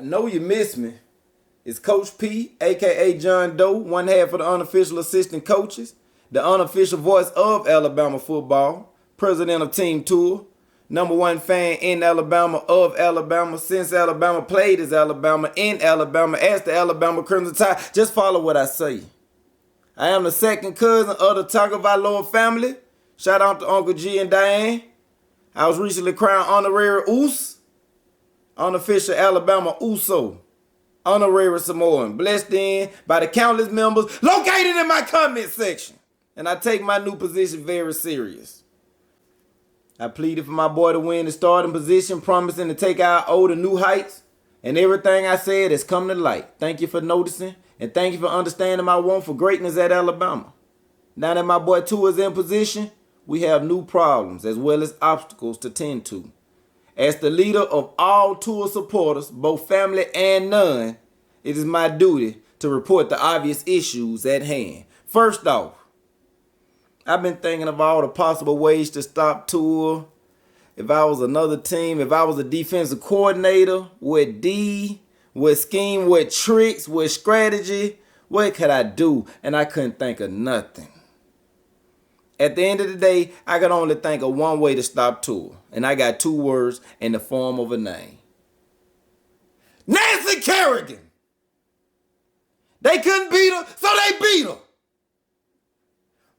I know you miss me. It's Coach P, a.k.a. John Doe, one half of the unofficial assistant coaches, the unofficial voice of Alabama football, president of Team Tua, number one fan in Alabama, of Alabama, since Alabama played as Alabama, in Alabama, as the Alabama Crimson Tide. Just follow what I say. I am the second cousin of the Tagovailoa family. Shout out to Uncle G and Diane. I was recently crowned honorary Oos, unofficial Alabama Uso, honorary Samoan, blessed in by the countless members located in my comment section. And I take my new position very serious. I pleaded for my boy to win the starting position, promising to take our old to new heights. And everything I said has come to light. Thank you for noticing, and thank you for understanding my want for greatness at Alabama. Now that my boy Tua is in position, we have new problems as well as obstacles to tend to. As the leader of all Tua supporters, both family and none, it is my duty to report the obvious issues at hand. First off, I've been thinking of all the possible ways to stop Tua. If I was another team, if I was a defensive coordinator, with scheme, with tricks, with strategy, what could I do? And I couldn't think of nothing. At the end of the day, I could only think of one way to stop Tua. And I got two words in the form of a name. Nancy Kerrigan. They couldn't beat her, so they beat her.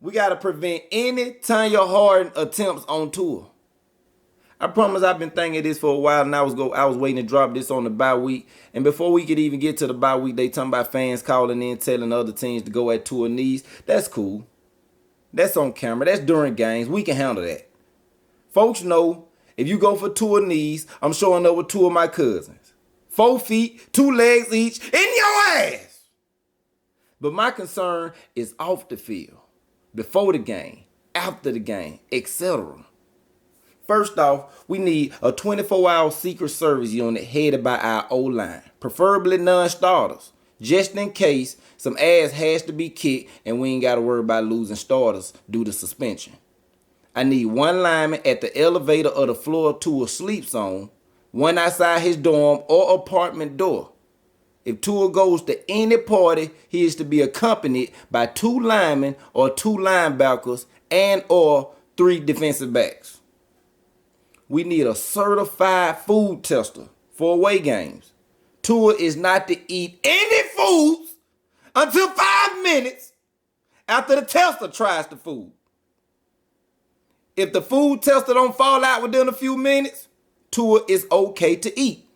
We got to prevent any Tanya Hardin attempts on Tua. I promise I've been thinking of this for a while, and I was waiting to drop this on the bye week. And before we could even get to the bye week, they talking about fans calling in, telling other teams to go at Tua knees. That's cool. That's on camera. That's during games. We can handle that. Folks know if you go for Tua knees, I'm showing up with two of my cousins. 4 feet, 2 legs each, in your ass. But my concern is off the field, before the game, after the game, etc. First off, we need a 24-hour Secret Service unit headed by our O-line, preferably non-starters, just in case some ass has to be kicked and we ain't got to worry about losing starters due to suspension. I need one lineman at the elevator or the floor to a sleep zone, one outside his dorm or apartment door. If Tua goes to any party, he is to be accompanied by 2 linemen or 2 linebackers and or 3 defensive backs. We need a certified food tester for away games. Tua is not to eat any foods until 5 minutes after the tester tries the food. If the food tester don't fall out within a few minutes, Tua is okay to eat.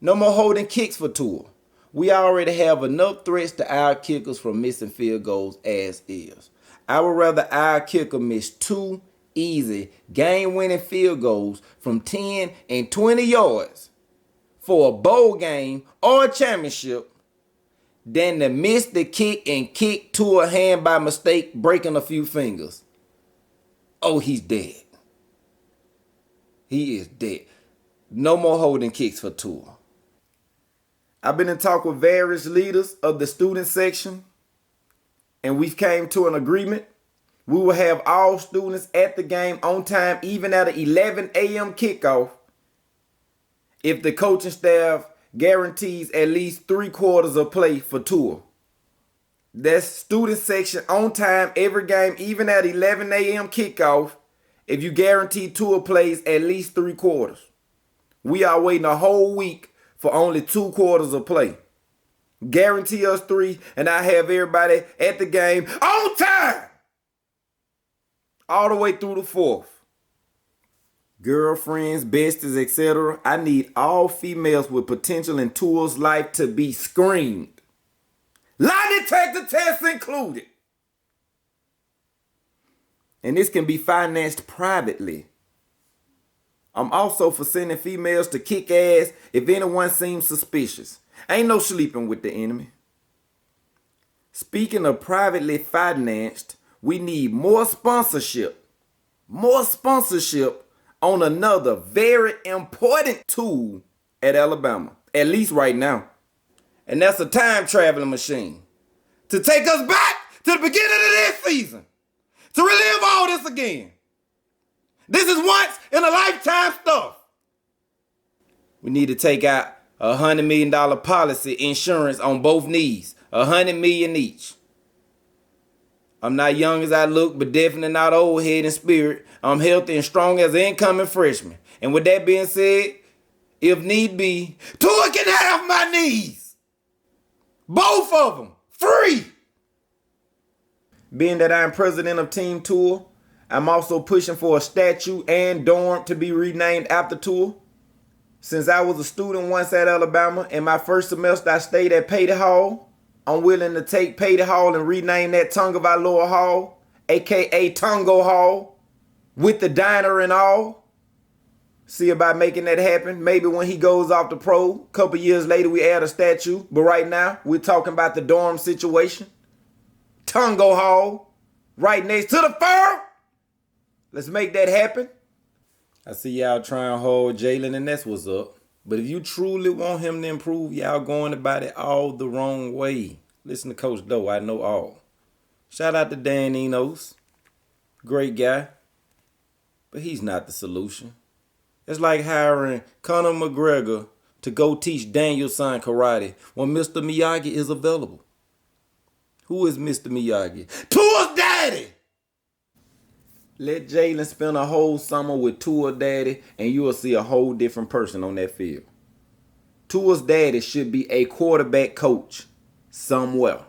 No more holding kicks for Tua. We already have enough threats to our kickers from missing field goals as is. I would rather our kicker miss 2 easy game-winning field goals from 10 and 20 yards for a bowl game or a championship than to miss the kick and kick to a hand by mistake, breaking a few fingers. Oh, he's dead. He is dead. No more holding kicks for Tua. I've been in talk with various leaders of the student section, and we've came to an agreement. We will have all students at the game on time, even at an 11 a.m. kickoff, if the coaching staff guarantees at least 3 quarters of play for Tua. That's student section on time every game, even at 11 a.m. kickoff, if you guarantee Tua plays at least 3 quarters. We are waiting a whole week for only 2 quarters of play. Guarantee us 3, and I have everybody at the game on time, all the way through the 4th. Girlfriends, besties, etc. I need all females with potential in Tua's life to be screened. Lie detector tests included. And this can be financed privately. I'm also for sending females to kick ass if anyone seems suspicious. Ain't no sleeping with the enemy. Speaking of privately financed, we need more sponsorship. More sponsorship on another very important tool at Alabama, at least right now. And that's a time traveling machine to take us back to the beginning of this season, to relive all this again. This is once in a lifetime stuff. We need to take out $100 million policy insurance on both knees. $100 million each. I'm not young as I look, but definitely not old head and spirit. I'm healthy and strong as an incoming freshman. And with that being said, if need be, Tua can have my knees. Both of them. Free. Being that I'm president of Team Tua, I'm also pushing for a statue and dorm to be renamed after Tua. Since I was a student once at Alabama, in my first semester I stayed at Patey Hall. I'm willing to take Patey Hall and rename that Tagovailoa Hall, a.k.a. Tongo Hall, with the diner and all. See about making that happen. Maybe when he goes off the pro, a couple years later we add a statue. But right now, we're talking about the dorm situation. Tongo Hall, right next to the fur. Let's make that happen. I see y'all trying to hold Jalen, and that's what's up. But if you truly want him to improve, y'all going about it all the wrong way. Listen to Coach Doe, I know all. Shout out to Dan Enos. Great guy. But he's not the solution. It's like hiring Conor McGregor to go teach Daniel-san karate when Mr. Miyagi is available. Who is Mr. Miyagi? Tua's daddy! Let Jalen spend a whole summer with Tua's daddy and you will see a whole different person on that field. Tua's daddy should be a quarterback coach somewhere.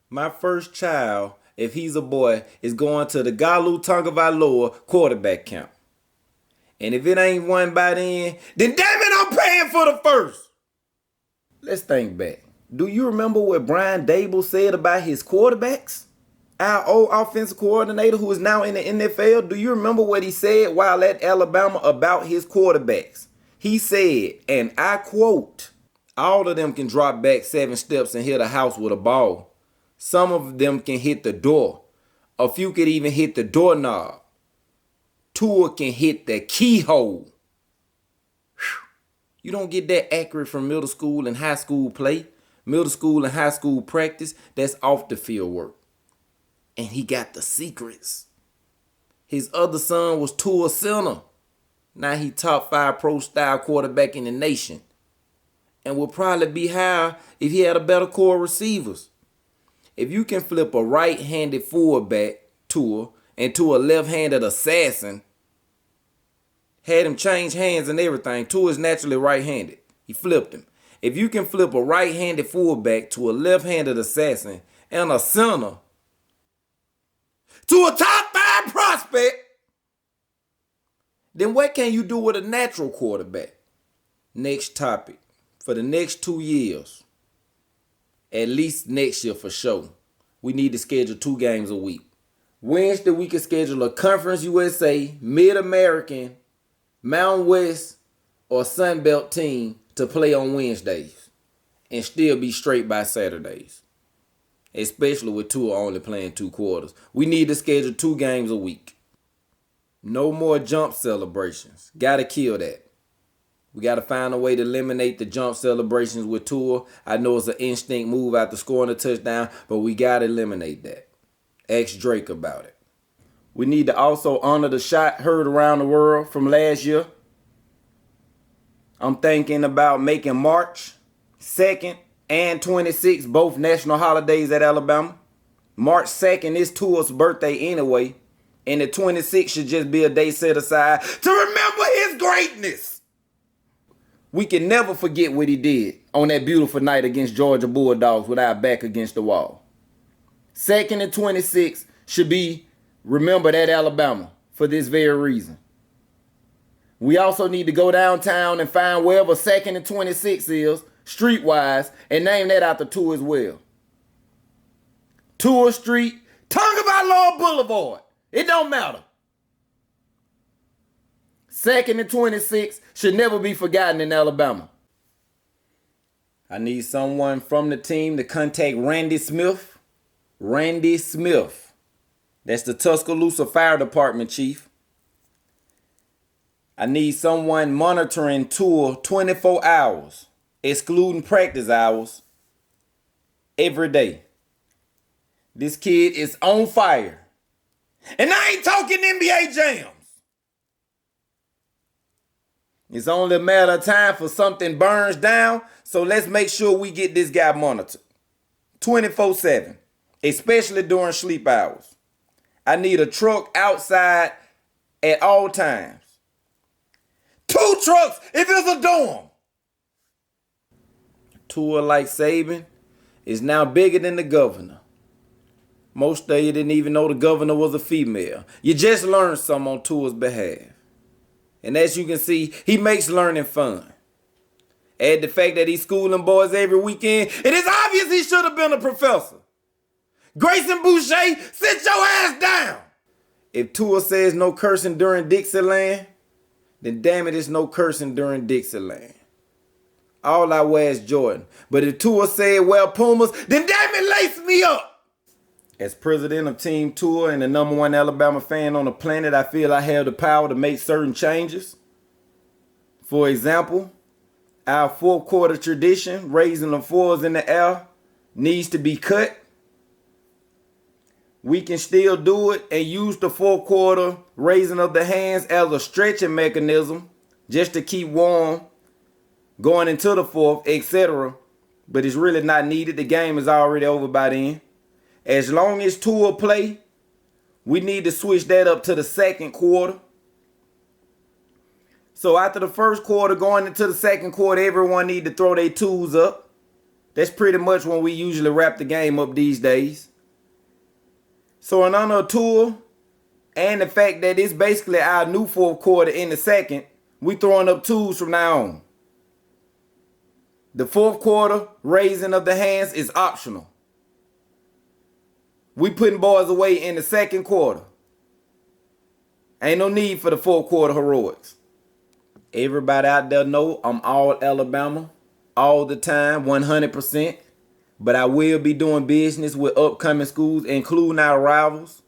My first child, if he's a boy, is going to the Tua Tagovailoa quarterback camp. And if it ain't one by then damn it, I'm paying for the first. Let's think back. Do you remember what Brian Dable said about his quarterbacks? Our old offensive coordinator who is now in the NFL, do you remember what he said while at Alabama about his quarterbacks? He said, and I quote, all of them can drop back 7 steps and hit a house with a ball. Some of them can hit the door. A few could even hit the doorknob. Tua can hit the keyhole. Whew. You don't get that accurate from middle school and high school play. Middle school and high school practice, that's off the field work. And he got the secrets. His other son was Tua Center. Now he top 5 pro style quarterback in the nation. And will probably be higher if he had a better core of receivers. If you can flip a right-handed fullback, Tua, into a left-handed assassin, had him change hands and everything. Tua is naturally right-handed. He flipped him. If you can flip a right-handed fullback to a left-handed assassin and a center to a top 5 prospect, then what can you do with a natural quarterback? Next topic. For the next 2 years, at least next year for sure, we need to schedule 2 games a week. Wednesday, we can schedule a Conference USA, Mid-American, Mountain West, or Sun Belt team to play on Wednesdays and still be straight by Saturdays. Especially with Tua only playing 2 quarters. We need to schedule 2 games a week. No more jump celebrations. Gotta kill that. We got to find a way to eliminate the jump celebrations with Tua. I know it's an instinct move after scoring a touchdown, but we got to eliminate that. Ask Drake about it. We need to also honor the shot heard around the world from last year. I'm thinking about making March 2nd and 26th both national holidays at Alabama. March 2nd is Tua's birthday anyway, and the 26th should just be a day set aside to remember his greatness. We can never forget what he did on that beautiful night against Georgia Bulldogs with our back against the wall. 2nd and 26th should be remembered at Alabama for this very reason. We also need to go downtown and find wherever 2nd and 26th is, streetwise, and name that after Tua as well. Tua Street, Tagovailoa Boulevard. It don't matter. 2nd and 26th should never be forgotten in Alabama. I need someone from the team to contact Randy Smith. Randy Smith. That's the Tuscaloosa Fire Department chief. I need someone monitoring Tua 24 hours, excluding practice hours, every day. This kid is on fire. And I ain't talking NBA jams. It's only a matter of time for something burns down, so let's make sure we get this guy monitored 24/7, especially during sleep hours. I need a truck outside at all times. 2 trucks if it's a dorm. Tua, like Saban, is now bigger than the governor. Most of you didn't even know the governor was a female. You just learned something on Tua's behalf. And as you can see, he makes learning fun. Add the fact that he's schooling boys every weekend, it is obvious he should have been a professor. Grayson Boucher, sit your ass down. If Tua says no cursing during Dixieland, then damn it, it's no cursing during Dixieland. All I wear is Jordan. But if Tua said wear Pumas, then damn it, lace me up. As president of Team Tua and the #1 Alabama fan on the planet, I feel I have the power to make certain changes. For example, our 4-quarter tradition, raising the fours in the air, needs to be cut. We can still do it and use the 4-quarter raising of the hands as a stretching mechanism just to keep warm going into the 4th, etc. But it's really not needed. The game is already over by then. As long as Tua play, we need to switch that up to the 2nd quarter. So after the 1st quarter, going into the 2nd quarter, everyone need to throw their tools up. That's pretty much when we usually wrap the game up these days. So in honor of Tua and the fact that it's basically our new 4th quarter in the 2nd, we throwing up tools from now on. The 4th quarter raising of the hands is optional. We putting boys away in the 2nd quarter. Ain't no need for the 4th quarter heroics. Everybody out there know I'm all Alabama, all the time, 100%. But I will be doing business with upcoming schools, including our rivals.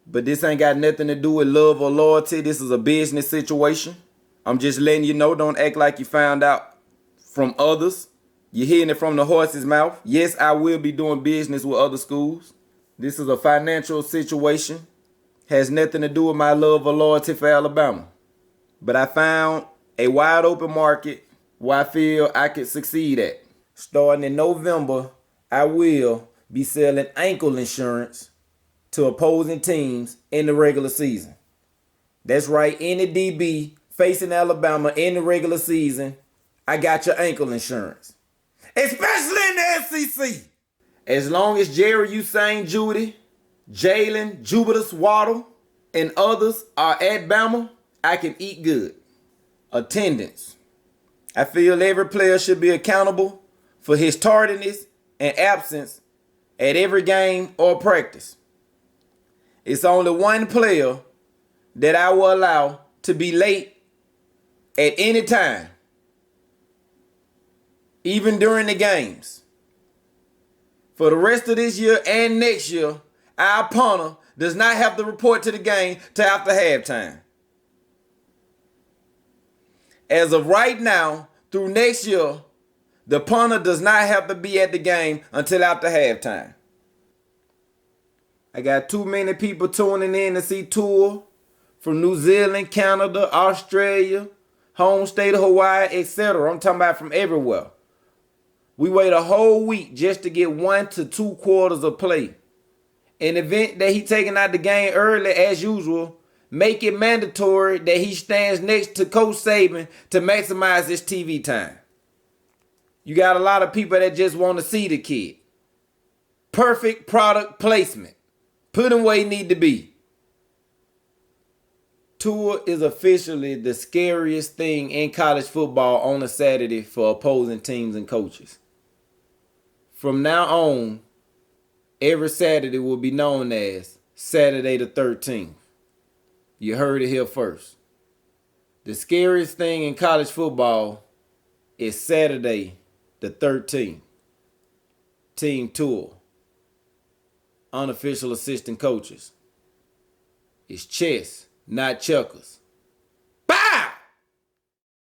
But this ain't got nothing to do with love or loyalty. This is a business situation. I'm just letting you know, don't act like you found out from others. You're hearing it from the horse's mouth. Yes, I will be doing business with other schools. This is a financial situation. Has nothing to do with my love or loyalty for Alabama. But I found a wide open market where I feel I could succeed at. Starting in November, I will be selling ankle insurance to opposing teams in the regular season. That's right, any DB facing Alabama in the regular season, I got your ankle insurance. Especially in the SEC. As long as Jerry Usain Judy, Jalen Jubitus Waddle, and others are at Bama, I can eat good. Attendance. I feel every player should be accountable for his tardiness and absence at every game or practice. It's only one player that I will allow to be late at any time, even during the games. For the rest of this year and next year, our punter does not have to report to the game till after halftime. As of right now, through next year, the punter does not have to be at the game until after halftime. I got too many people tuning in to see Tua from New Zealand, Canada, Australia, home state of Hawaii, etc. I'm talking about from everywhere. We wait a whole week just to get 1 to 2 quarters of play. In the event that he taking out the game early as usual, make it mandatory that he stands next to Coach Saban to maximize his TV time. You got a lot of people that just want to see the kid. Perfect product placement. Put him where he need to be. Tua is officially the scariest thing in college football on a Saturday for opposing teams and coaches. From now on, every Saturday will be known as Saturday the 13th. You heard it here first. The scariest thing in college football is Saturday the 13th. Team Tua. Unofficial assistant coaches. It's chess, not checkers.